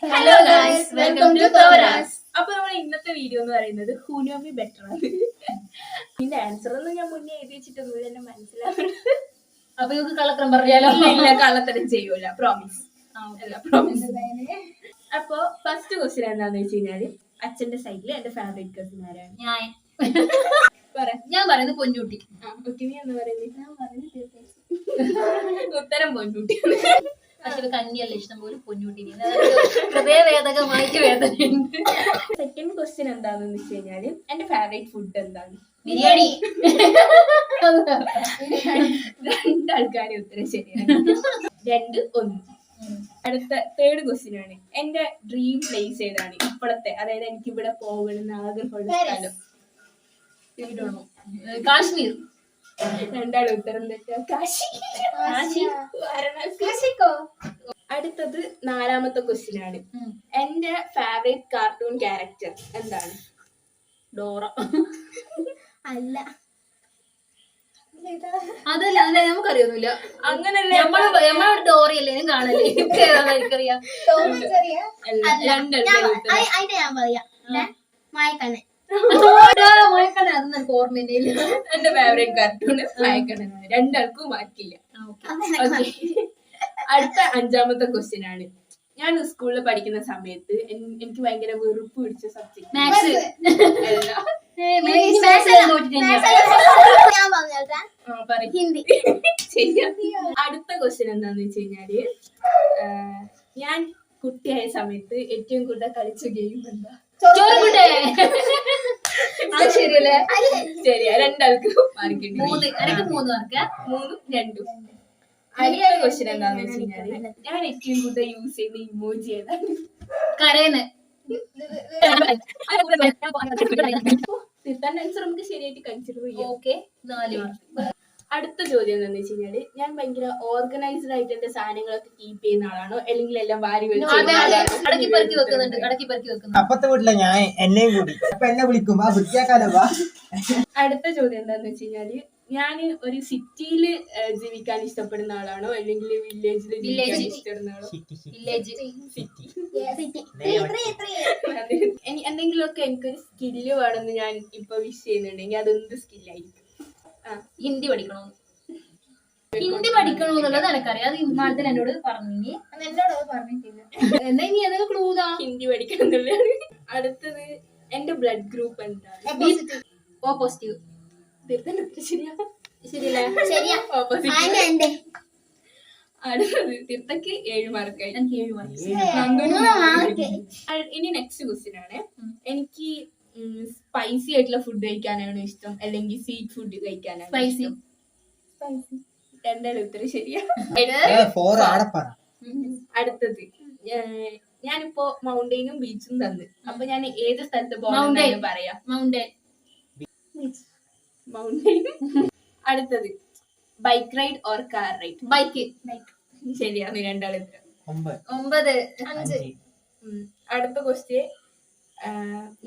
Hello guys, welcome to Thoras. അപ്പൊ നമ്മൾ ഇന്നത്തെ വീഡിയോ എന്ന് പറയുന്നത് ഹൂ നോ മീ ബെറ്റർ ആണ്. ഇതിന്റെ ആൻസർ ഒന്നും ഞാൻ മുന്നേ എഴുതി വെച്ചിട്ടൊന്നും തന്നെ മനസ്സിലാവുന്നത്. അപ്പൊ നമുക്ക് കള്ളത്തരം പറയാലോ? ഇല്ല, കള്ളത്തരം ചെയ്യൂല, പ്രോമിസ്. അപ്പൊ ഫസ്റ്റ് ക്വസ്റ്റ്യൻ എന്താന്ന് വെച്ച് കഴിഞ്ഞാല്, അച്ഛന്റെ സൈഡില് എന്റെ ഫേവറേറ്റ് കസിൻ ആരാണ്? ഞാൻ പറയുന്നത് പൊന്നൂട്ടി. എന്ന് പറയുന്നത് ഉത്തരം പൊന്നൂട്ടി. പക്ഷെ കഞ്ഞിയല്ല ഇഷ്ടം പോലെ പൊന്നൂട്ടി. ഹൃദയവേദകമായിട്ട് വേദനയുണ്ട്. സെക്കൻഡ് ക്വസ്റ്റ്യൻ എന്താന്ന് വെച്ച് കഴിഞ്ഞാല്, എന്റെ ഫേവറേറ്റ് ഫുഡ് എന്താണ്? ബിരിയാണി. രണ്ടാൾക്കാരെ ഉത്തരം ശരിയാണ്. 2-1. അടുത്ത തേർഡ് ക്വസ്റ്റ്യൻ ആണ്, എന്റെ ഡ്രീം പ്ലേസ് ഏതാണ് ഇപ്പോഴത്തെ? അതായത് എനിക്ക് ഇവിടെ പോകണമെന്ന് ആഗ്രഹമുള്ള സ്ഥലം. കാശ്മീർ. രണ്ടാളും ഉത്തരം തെറ്റാ. കാശി. അടുത്തത് നാലാമത്തെ ക്വസ്റ്റ്യൻ ആണ്, എന്റെ ഫേവറേറ്റ് കാർട്ടൂൺ ക്യാരക്ടർ എന്താണ്? ഡോറ. അല്ല, അതല്ല നമുക്കറിയൊന്നുമില്ല. അങ്ങനല്ലേ? നമ്മളോട് ഡോറയല്ലേ കാണല്ലേ? എനിക്കറിയാം. അതിന്റെ ഞാൻ പറയാം, മായക്കണ്ണൻ. അത് എനിക്ക് ഓർമ്മയില്ല. എന്റെ ഫേവറേറ്റ് കാർട്ടൂൺ മായക്കണ്ണൻ. രണ്ടാൾക്കും മാറ്റില്ല. അടുത്ത അഞ്ചാമത്തെ ക്വസ്റ്റ്യൻ ആണ്, ഞാൻ സ്കൂളിൽ പഠിക്കുന്ന സമയത്ത് എനിക്ക് ഭയങ്കര വെറുപ്പ് പിടിച്ച സബ്ജക്ട് മാത്സ്. ഹിന്ദി. അടുത്ത ക്വസ്റ്റ്യൻ എന്താന്ന് വെച്ച് കഴിഞ്ഞാല്, ഞാൻ കുട്ടിയായ സമയത്ത് ഏറ്റവും കൂടുതൽ കളിച്ച ഗെയിം എന്താ? ശരിയല്ലേ? ശരിയാ, രണ്ടാൾക്കും മാർക്കുണ്ട്. 3 മാർക്ക്. 3-2. അടുത്ത ക്വസ്റ്റ്യൻ എന്താന്ന് വെച്ച് കഴിഞ്ഞാല്, ഞാൻ ഏറ്റവും കൂടുതൽ യൂസ് ചെയ്യുന്ന ഇമോജി ഏതാണ്? കരയുന്നത്. തിരുത്താൻ ആൻസർ നമുക്ക് ശരിയായിട്ട് കൺസിഡർ ചെയ്യാം. Okay, 4 mark. അടുത്ത ചോദ്യം എന്താന്ന് വെച്ച് കഴിഞ്ഞാല്, ഞാൻ ഭയങ്കര ഓർഗനൈസ്ഡ് ആയിട്ട് എന്റെ സാധനങ്ങളൊക്കെ കീപ്പ് ചെയ്യുന്ന ആളാണോ, അല്ലെങ്കിൽ എല്ലാം വാരി അടക്കി പെറുക്കി വെക്കുന്നുണ്ട്. അപ്പത്തെ വീട്ടിലെ ഞാൻ എന്നെയും കൂടി അപ്പൊ എന്നെ വിളിക്കും, ആ വൃത്തിയാക്കാലോ. അടുത്ത ചോദ്യം എന്താന്ന് വെച്ച് കഴിഞ്ഞാല്, ഞാൻ ഒരു സിറ്റിയിൽ ജീവിക്കാൻ ഇഷ്ടപ്പെടുന്ന ആളാണോ, അല്ലെങ്കിൽ വില്ലേജിൽ ജീവിക്കാൻ ഇഷ്ടപ്പെടുന്ന ആളോ? സിറ്റി. എന്തെങ്കിലുമൊക്കെ എനിക്കൊരു സ്കില്ല് വേണമെന്ന് ഞാൻ ഇപ്പൊ വിഷ് ചെയ്യുന്നുണ്ടെങ്കിൽ അതെന്ത് സ്കില്ലായിരിക്കും? ഹിന്ദി പഠിക്കണമെന്നുള്ളത് എനിക്കറിയാം. അത് ഇമ്മാനത്തിൽ എന്നോട് പറഞ്ഞു. എന്നോട് പറഞ്ഞിട്ടില്ല. എന്താ ഇനി അതൊക്കെ ക്ലൂതാ? ഹിന്ദി പഠിക്കണം എന്നുള്ളതാണ്. അടുത്തത്, എന്റെ ബ്ലഡ് ഗ്രൂപ്പ് എന്താണ്? O positive. ശരിയല്ലേ? ശരിയാ. ഓപ്പോസിറ്റ്. അടുത്തത്, തിർത്തക്ക് 7 മാർക്കായി. എനിക്ക് 7 മാർക്ക്. ഇനി നെക്സ്റ്റ് ക്വസ്റ്റ്യൻ ആണ്, എനിക്ക് സ്പൈസി ആയിട്ടുള്ള ഫുഡ് കഴിക്കാനാണ് ഇഷ്ടം, അല്ലെങ്കിൽ സ്വീറ്റ് ഫുഡ് കഴിക്കാനാണ്? സ്പൈസി. രണ്ടാളും ഉത്തരം ശരിയാ. അടുത്തത്, ഞാനിപ്പോ മൗണ്ടെയിനും ബീച്ചും തന്നു, അപ്പൊ ഞാൻ ഏത് സ്ഥലത്ത് പോകണമെന്നാണ് പറയാ? മൗണ്ടെയിൻ. അടുത്തത്, bike ride or car ride? Bike. ശരിയാണ്, രണ്ടാളും ഉത്തരം. 9-5. അടുത്ത ക്വസ്റ്റ്യൻ,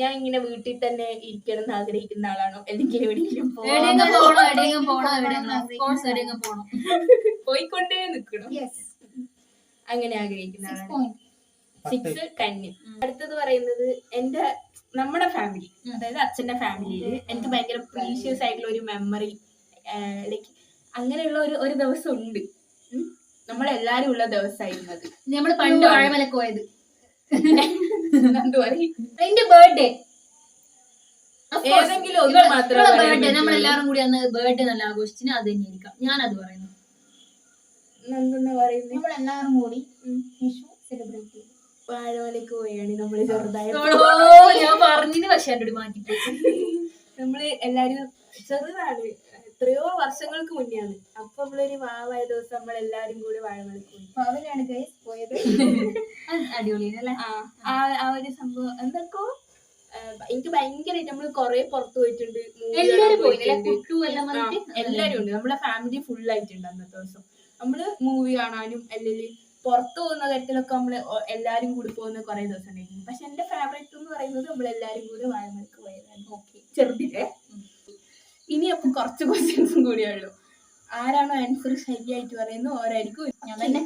ഞാൻ ഇങ്ങനെ വീട്ടിൽ തന്നെ ഇരിക്കണം എന്ന് ആഗ്രഹിക്കുന്ന ആളാണോ, അല്ലെങ്കിൽ എവിടെയെങ്കിലും പോയിക്കൊണ്ടേ നിക്കണം അങ്ങനെ ആഗ്രഹിക്കുന്ന ആളാണോ? 6 കന്നി. അടുത്തത് പറയുന്നത്, നമ്മുടെ ഫാമിലി, അതായത് അച്ഛന്റെ ഫാമിലിയില് എനിക്ക് ഭയങ്കര പ്രീഷ്യസ് ആയിട്ടുള്ള ഒരു മെമ്മറി, ലൈക്ക് അങ്ങനെയുള്ള ഒരു ദിവസം ഉണ്ട്, നമ്മളെല്ലാരും ഉള്ള ദിവസമായിരുന്നു അത്. നമ്മള് പണ്ട് വാഴമലക്ക് പോയത്. എന്റെ ബർത്ത്ഡേ. ഏതെങ്കിലും ഒന്ന് മാത്രം. ബർത്ത്ഡേ നമ്മളെല്ലാരും കൂടി അന്ന് ബർത്ത്ഡേ നല്ല ആഘോഷിച്ചിന്, അത് തന്നെയായിരിക്കാം. ഞാനത് പറയുന്നു. നമ്മളെല്ലാരും കൂടി വിഷു സെലിബ്രേറ്റ് ചെയ്തു. വാഴമലക്ക് പോയാണ് നമ്മള് ചെറുതായ. ഞാൻ പറഞ്ഞിന്, പക്ഷെ എന്നോട് മാറ്റിട്ട്. നമ്മള് എല്ലാരും ചെറുതാണ്, എത്രയോ വർഷങ്ങൾക്ക് മുന്നെയാണ്. അപ്പൊ നമ്മളൊരു വാവായ ദിവസം നമ്മളെല്ലാരും കൂടി വാഴമലക്ക് പോയത്. അടിപൊളിയല്ലേ? ആ ഒരു സംഭവം എന്തൊക്കെയോ എനിക്ക് ഭയങ്കരമായിട്ട്, നമ്മള് കൊറേ പുറത്തു പോയിട്ടുണ്ട്, എല്ലാരും ഉണ്ട്, നമ്മളെ ഫാമിലി ഫുൾ ആയിട്ടുണ്ട് അന്നത്തെ ദിവസം. നമ്മള് മൂവി കാണാനും അല്ലെങ്കിൽ പുറത്തു പോകുന്ന കാര്യത്തിലൊക്കെ നമ്മള് എല്ലാരും കൂടി പോകുന്ന കുറെ ദിവസം ഉണ്ടായിരുന്നു. പക്ഷെ എന്റെ ഫേവറേറ്റ് എന്ന് പറയുന്നത് നമ്മളെല്ലാരും കൂടി വാഴമലക്ക് പോയതാണ്. ഓക്കെ, ചെറുതില്ലേ. ഇനി അപ്പൊ കുറച്ച് ക്വസ്റ്റ്യൻസും കൂടിയേ ഉള്ളൂ. ആരാണോ ആൻസർ ശരിയായിട്ട് പറയുന്നത് ഓരായിരിക്കും. ഞാൻ തന്നെ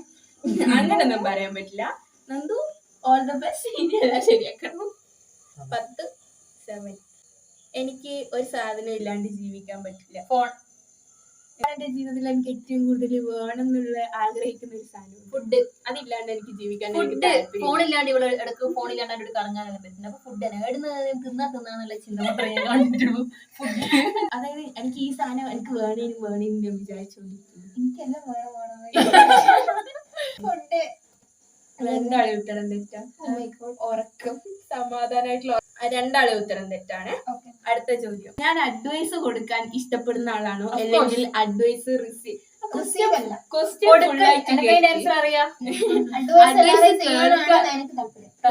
അങ്ങനൊന്നും പറയാൻ പറ്റില്ല. Nandu all the best. ഇനി എല്ലാം ശരിയാക്കണം. 10, 7. എനിക്ക് ഒരു സാധനം ഇല്ലാണ്ട് ജീവിക്കാൻ പറ്റില്ല. ഫോൺ. എന്റെ ജീവിതത്തിൽ എനിക്ക് ഏറ്റവും കൂടുതൽ വേണം എന്നുള്ള ആഗ്രഹിക്കുന്ന ഒരു സാധനം ഫുഡ്. അതില്ലാണ്ട് എനിക്ക് ജീവിക്കാൻ ഫുഡ്. ഫോണില്ലാണ്ട് ഇവിടെ ഇടക്ക് ഫോണില്ലാണ്ട് അവിടെ കറങ്ങാനൊന്നും പറ്റില്ല. അപ്പൊ ഫുഡ് തന്നെ തിന്നാന്നുള്ള ചിന്ത മാത്രമേ ഞാൻ കണ്ടിട്ടുള്ളൂ. ഫുഡ്. അതായത് എനിക്ക് ഈ സാധനം എനിക്ക് വേണേനും ഞാൻ വിചാരിച്ചോണ്ടിരിക്കുന്നു. എനിക്കെല്ലാം വേണം ഫുഡ്. രണ്ടാളെ ഉത്തരം തെറ്റാ. ഉറക്കം, സമാധാനമായിട്ടുള്ള രണ്ടാളെ ഉത്തരം തെറ്റാണ്. അടുത്ത ചോദ്യം, ഞാൻ അഡ്വൈസ് കൊടുക്കാൻ ഇഷ്ടപ്പെടുന്ന ആളാണോ അല്ലെങ്കിൽ അഡ്വൈസ് റിസീവ്?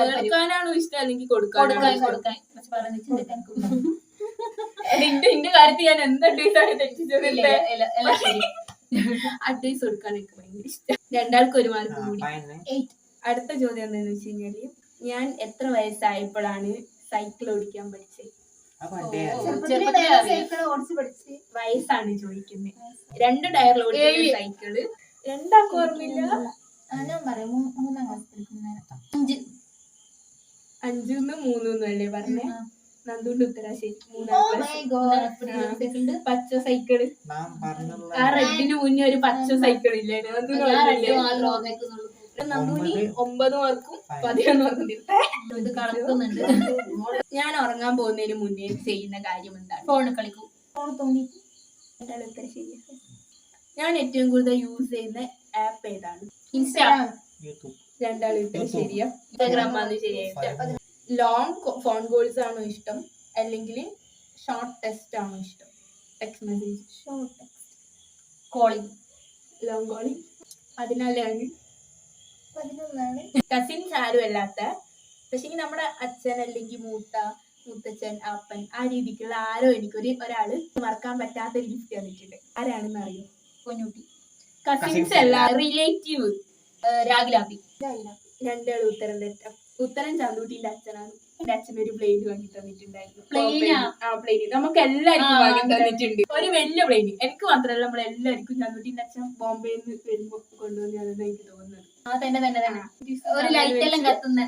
കേൾക്കാനാണോ ഇഷ്ടം അല്ലെങ്കിൽ കൊടുക്കാൻ? എന്റെ കാര്യത്തിൽ ഞാൻ എന്ത് അഡ്വൈസാണ് തെറ്റിച്ചതില്ല. അഡ്വൈസ് കൊടുക്കാൻ എനിക്ക് ഭയങ്കര ഇഷ്ടം. രണ്ടാൾക്കും ഒരു മാർക്ക് കൂടി. അടുത്ത ചോദ്യം എന്താണെന്ന് വെച്ച് കഴിഞ്ഞാല്, ഞാൻ എത്ര വയസ്സായപ്പോഴാണ് സൈക്കിൾ ഓടിക്കാൻ പഠിച്ചത്? വയസ്സാണ് ചോദിക്കുന്നത്. 2 ടയറിൽ ഓടിക്കുന്ന സൈക്കിള്. രണ്ടാൾക്കും ഓർമ്മയില്ല. 5 3 അല്ലേ പറഞ്ഞേ? നന്ദുന്റെ ഉത്തരം ശരി. 3 പച്ച സൈക്കിള്. ആ റെഡിന് മുന്നേ ഒരു പച്ച സൈക്കിൾ ഇല്ലേ? നന്ദുനി 9 മാർക്കും 11 മാർക്കും ഇത് കളക്കുന്നുണ്ട്. ഞാൻ ഉറങ്ങാൻ പോകുന്നതിന് മുന്നേ ചെയ്യുന്ന കാര്യം എന്താണ്? ഫോൺ കളിക്കും. ഞാൻ ഏറ്റവും കൂടുതൽ യൂസ് ചെയ്യുന്ന ആപ്പ് ഏതാണ്? ഇൻസ്റ്റാഗ്രാം. രണ്ടാളും ഉത്തരം ശരിയാ. ഇൻസ്റ്റാഗ്രാം ആണ് ശരിയായിട്ട്. ലോങ് ഫോൺ കോൾസ് ആണോ ഇഷ്ടം അല്ലെങ്കിൽ ഷോർട്ട് ടെക്സ്റ്റ് ആണോ ഇഷ്ടം? Text message. Short text. Calling. Long calling. അതിനാലാണ് കസിൻസ് ആരും അല്ലാത്ത, പക്ഷെ നമ്മുടെ അച്ഛൻ അല്ലെങ്കിൽ മുത്തച്ഛൻ, അപ്പൻ, ആ രീതിക്കുള്ള ആരോ ഒരാള് മറക്കാൻ പറ്റാത്ത ഒരു ഗിഫ്റ്റ് തന്നിട്ടുണ്ട്. ആരാണെന്ന് അറിയോ? പൊന്നൂട്ടി. കസിൻസ് അല്ല, റിലേറ്റീവ്. രാഗിലാപ്പി. രണ്ടാളും ഉത്തരം തെറ്റാം. ഉത്തരം ചന്ദൂട്ടിന്റെ അച്ഛനാണ്. എന്റെ അച്ഛനൊരു പ്ലെയിൻ വാങ്ങി തന്നിട്ടുണ്ടായിരുന്നു. പ്ലെയിൻ നമുക്ക് എല്ലാവർക്കും വാങ്ങി തന്നിട്ടുണ്ട്. ഒരു വലിയ പ്ലെയിൻ. എനിക്ക് മാത്രമല്ല നമ്മളെല്ലാവർക്കും. ചന്ദൂട്ടിന്റെ അച്ഛൻ ബോംബെയിൽ നിന്ന് വരുമ്പോ കൊണ്ടുവന്നതെന്ന് എനിക്ക് തോന്നുന്നത്. ഒരു ലൈറ്റ് എല്ലാം കത്തുന്ന.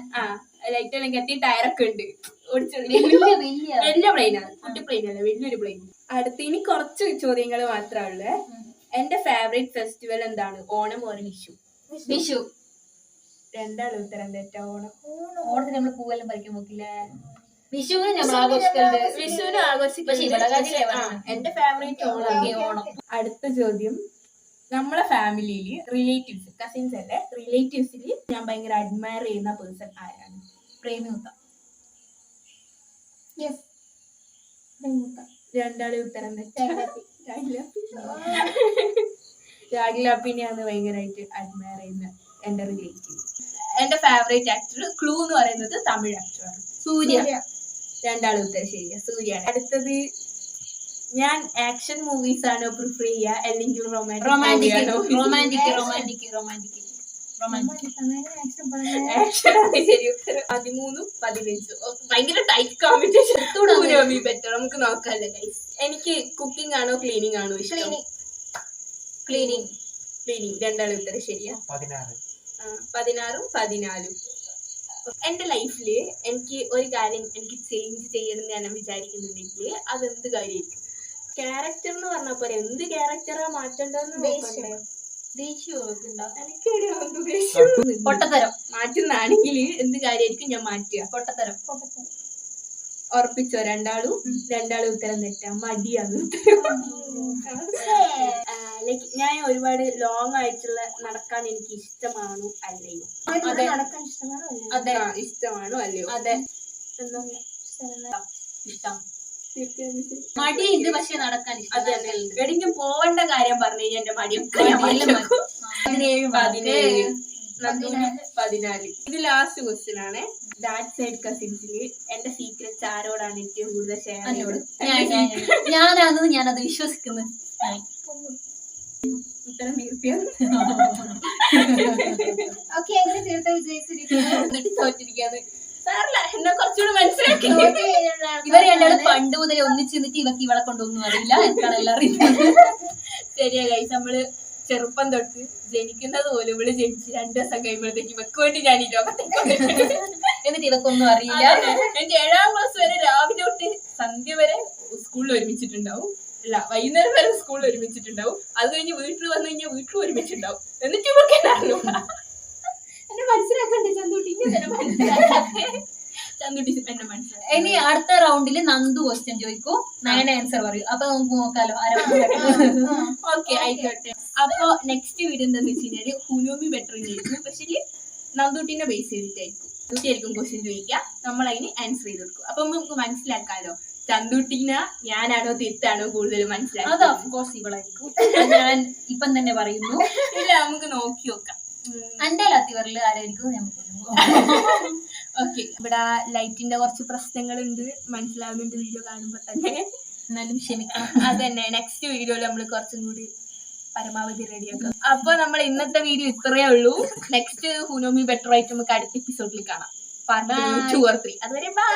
ലൈറ്റ് എല്ലാം കത്തി ടയറൊക്കെ ഉണ്ട്. വലിയ പ്ലെയിനാണ്. കുട്ടി പ്ലെയിൻ അല്ല, വലിയൊരു പ്ലെയിൻ. അടുത്ത് ഇനി കുറച്ച് ചോദ്യങ്ങൾ മാത്രമേ. എന്റെ ഫേവറേറ്റ് ഫെസ്റ്റിവൽ എന്താണ്? ഓണം ഓർ വിഷു? വിഷു. രണ്ടാളും ഉത്തരം തെറ്റാ. ഓണത്തിന് നമ്മള് പൂവെല്ലാം പറിക്കാൻ പോക്കില്ലേ? വിഷുവിന് നമ്മൾ ആഘോഷിക്കലുണ്ട്. വിഷുവിന് ആഘോഷിക്കും. എന്റെ ഫേവറേറ്റ് ഓണം. അടുത്ത ചോദ്യം, നമ്മളെ ഫാമിലിയില് റിലേറ്റീവ്സ്, കസിൻസ് അല്ലേ, റിലേറ്റീവ്സിൽ ഞാൻ ഭയങ്കര അഡ്മയർ ചെയ്യുന്ന പേഴ്സൺ ആരാണ്? പ്രേമിമുത്ത. രണ്ടാളും ഉത്തരം തെറ്റാ. രാഗിലാപ്പിനെയാണ് ഭയങ്കരമായിട്ട് അഡ്മയർ ചെയ്യുന്ന എന്റെ റിലേറ്റീവ്. എന്റെ ഫേവറേറ്റ് ആക്ടർ ക്ലൂ എന്ന് പറയുന്നത് തമിഴ് ആക്ടറാണ്. സൂര്യ. രണ്ടാളും ഉത്തരം ശരിയാ. സൂര്യാണ്. അടുത്തത്, ഞാൻ ആക്ഷൻ മൂവീസ് ആണോ പ്രിഫർ ചെയ്യുക അല്ലെങ്കിൽ റൊമാൻറ്റിക്? ആക്ഷൻ ആണ് ശരി ഉത്തരം. 13, 15. ഭയങ്കര ടൈറ്റ് കോമ്പറ്റീഷൻ. ബെറ്റർ. നമുക്ക് നോക്കാല്ലേ ഗൈസ്. എനിക്ക് കുക്കിംഗ് ആണോ ക്ലീനിങ് ആണോ ഇഷ്ടം? ക്ലീനിങ്. രണ്ടാളും ഉത്തരം ശരിയാ. 16, 14. എന്റെ ലൈഫില് എനിക്ക് ഒരു കാര്യം എനിക്ക് ചേഞ്ച് ചെയ്യണം എന്ന് ഞാൻ വിചാരിക്കുന്നുണ്ടെങ്കിൽ അതെന്ത് കാര്യമായിരിക്കും? ക്യാരക്ടർ എന്ന് പറഞ്ഞ പോലെ എന്ത് ക്യാരക്ടറാ മാറ്റേണ്ടതെന്ന് നോക്കണ്ടേ? പൊട്ടത്തരം മാറ്റുന്നാണെങ്കിൽ എന്ത് കാര്യമായിരിക്കും ഞാൻ മാറ്റുക? പൊട്ടത്തരം. ഉറപ്പിച്ചോ? രണ്ടാളും ഉത്തരം തെറ്റാ. മടിയാണ്. ലൈക്ക് ഞാൻ ഒരുപാട് ലോങ് ആയിട്ടുള്ള നടക്കാൻ എനിക്ക് ഇഷ്ടമാണോ അല്ലയോ? അതെ, ഇഷ്ടമാണോ അല്ലയോ? അതെ. ഇഷ്ടം. മടി ഉണ്ട്, പക്ഷെ നടക്കാൻ അത് തന്നെ. എവിടെയെങ്കിലും പോവേണ്ട കാര്യം പറഞ്ഞു കഴിഞ്ഞാൽ എന്റെ മടിയൊക്കെ 14. ഇത് ലാസ്റ്റ് ക്വസ്റ്റ്യൻ ആണ്. ദാറ്റ് സൈഡ് കസിൻസില് എന്റെ സീക്രറ്റ്സ് ആരോടാണ് ഏറ്റവും കൂടുതൽ ഷെയർ ചെയ്യുന്നത്? ഞാനത് വിശ്വസിക്കുന്നു. ഉത്തരം തീർച്ചയാണ്. എന്നിട്ട് തോറ്റിരിക്കാന്ന് സാറല്ല, എന്നെ കുറച്ചുകൂടെ മനസ്സിലാക്കി. ഇവര് രണ്ടാളും പണ്ട് മുതലേ ഒന്നിച്ച് നിന്നിട്ട് ഇവക്ക് ഇവളെ കൊണ്ടൊന്നും അറിയില്ല. എന്താണ് എല്ലാം അറിയുന്നത്. ശരിയാ ഗൈസ്, നമ്മള് ചെറുപ്പം തൊട്ട് ജനിക്കുന്നത് പോലും ഇവള് ജനിച്ച് 2 ദിവസം കഴിയുമ്പോഴത്തേക്ക് ഇവക്ക് വേണ്ടി ഞാൻ ഈ ലോകത്തേക്ക് വന്നിട്ടുണ്ട്. എന്നിട്ട് ഇവക്കൊന്നും അറിയില്ല. എന്റെ 7ാം ക്ലാസ് വരെ രാവിലെ തൊട്ട് സന്ധ്യ വരെ സ്കൂളിൽ ഒരുമിച്ചിട്ടുണ്ടാവും. അല്ല, വൈകുന്നേരം വരെ സ്കൂളിൽ ഒരുമിച്ചിട്ടുണ്ടാവും. അത് കഴിഞ്ഞ് വീട്ടിൽ വന്നു കഴിഞ്ഞാൽ വീട്ടിൽ ഒരുമിച്ചിട്ടുണ്ടാവും. എന്നിട്ട് ഇവർക്ക് എന്നെ മനസ്സിലാക്കണ്ടേ ചന്തുട്ടി? ചന്തുട്ടി എന്നെ മനസ്സിലാക്കി. ഇനി അടുത്ത റൗണ്ടില് നന്ദു ക്വസ്റ്റ്യൻ ചോദിക്കൂ, നയന ആൻസർ പറയൂ. അപ്പൊ നമുക്ക് നോക്കാലോ ഓക്കെ, ആയിക്കോട്ടെ. അപ്പൊ നെക്സ്റ്റ് വീഡിയോ എന്താന്ന് വെച്ച് കഴിഞ്ഞാല് ഹുനോമി ബെറ്റർ ആയിരിക്കും. പക്ഷേ നന്ദുട്ടിനെ ബേസ് ചെയ്തിട്ടായിരിക്കും. നന്ദുട്ടിയായിരിക്കും ക്വസ്റ്റ്യൻ ചോദിക്കുക, നമ്മൾ അതിന് ആൻസർ ചെയ്ത് കൊടുക്കും. അപ്പൊ നമുക്ക് മനസ്സിലാക്കാലോ ചന്തുട്ടിന ഞാനാണോ തെറ്റാണോ കൂടുതൽ അത് മനസ്സിലാക്കുക. ഓഫ്കോഴ്സ് ഇവളായിരിക്കും. ഞാൻ ഇപ്പം തന്നെ പറയുന്നു. ഇല്ല, നമുക്ക് നോക്കി നോക്കാം. എന്റെ ലത്തിവറിൽ ആരായിരിക്കും നമുക്ക് ഓക്കെ, ഇവിടെ ലൈറ്റിന്റെ കുറച്ച് പ്രശ്നങ്ങളുണ്ട്, മനസ്സിലാവുന്നുണ്ട് വീഡിയോ കാണുമ്പോ തന്നെ. എന്നാലും ക്ഷമിക്കണം. അത് തന്നെ നെക്സ്റ്റ് വീഡിയോയിൽ നമ്മൾ കുറച്ചും കൂടി പരമാവധി റെഡിയാക്കാം. അപ്പൊ നമ്മൾ ഇന്നത്തെ വീഡിയോ ഇത്രയേ ഉള്ളൂ. നെക്സ്റ്റ് ഹുനോമി ബെറ്റർ ആയിട്ട് നമുക്ക് അടുത്ത എപ്പിസോഡിൽ കാണാം. Part 2 or 3. അതുവരെ ബൈ.